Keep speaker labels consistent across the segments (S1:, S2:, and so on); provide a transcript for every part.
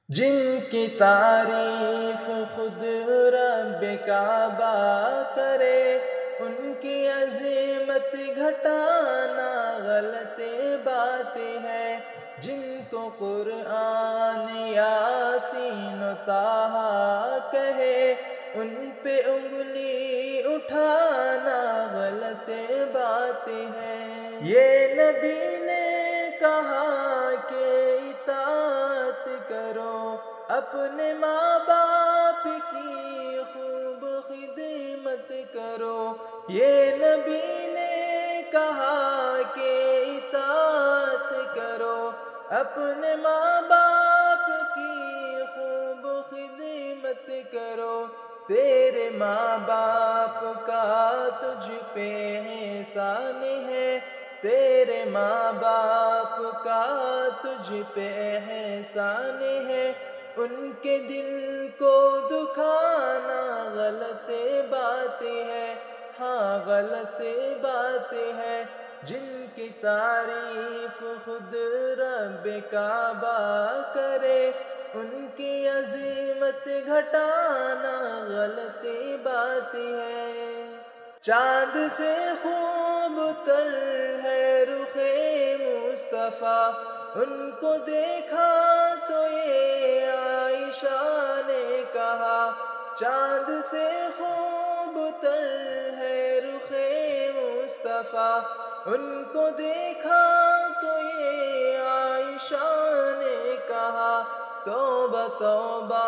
S1: جن کی تعریف خود رب کعبہ کرے، ان کی عظمت گھٹانا غلط بات ہے۔ جن کو قرآن یاسین و طٰہٰ کہے، ان پہ انگلی اٹھانا غلط بات ہے۔ یہ نبی نے کہا کہ اطاعت کرو، اپنے ماں باپ کی خوب خدمت کرو۔ یہ نبی نے کہا کہ اطاعت کرو، اپنے ماں باپ کی خوب خدمت کرو۔ تیرے ماں باپ کا تجھ پہ احسان ہے، تیرے ماں باپ کا تجھ پہ احسان ہے۔ ان کے دل کو دکھانا غلط بات ہے، ہاں غلط بات ہے۔ جن کی تعریف خود رب کعبہ کرے، ان کی عظمت گھٹانا غلط بات ہے۔ چاند سے خوب تر ہے رخ مصطفیٰ، ان کو دیکھا تو یہ عائشہ نے کہا۔ چاند سے خوب تر ہے رخ مصطفیٰ، ان کو دیکھا تو یہ عائشہ نے کہا۔ توبہ توبہ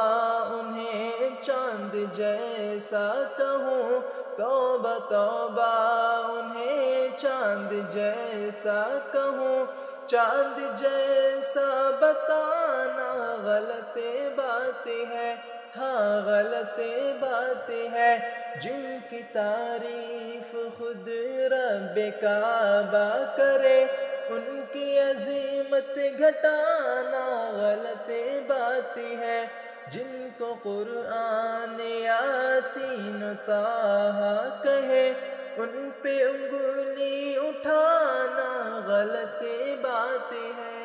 S1: انہیں چاند جیسا کہوں، توبہ توبہ انہیں چاند جیسا کہوں۔ چاند جیسا بتانا غلط بات ہے، ہاں غلط بات ہے۔ جن کی تعریف خود رب کعبہ کرے، ان کی عظمت گھٹانا غلط بات ہے۔ جن کو قرآن یاسین و طٰہٰ کہے، ان پہ انگلی اٹھانا غلط بات ہے۔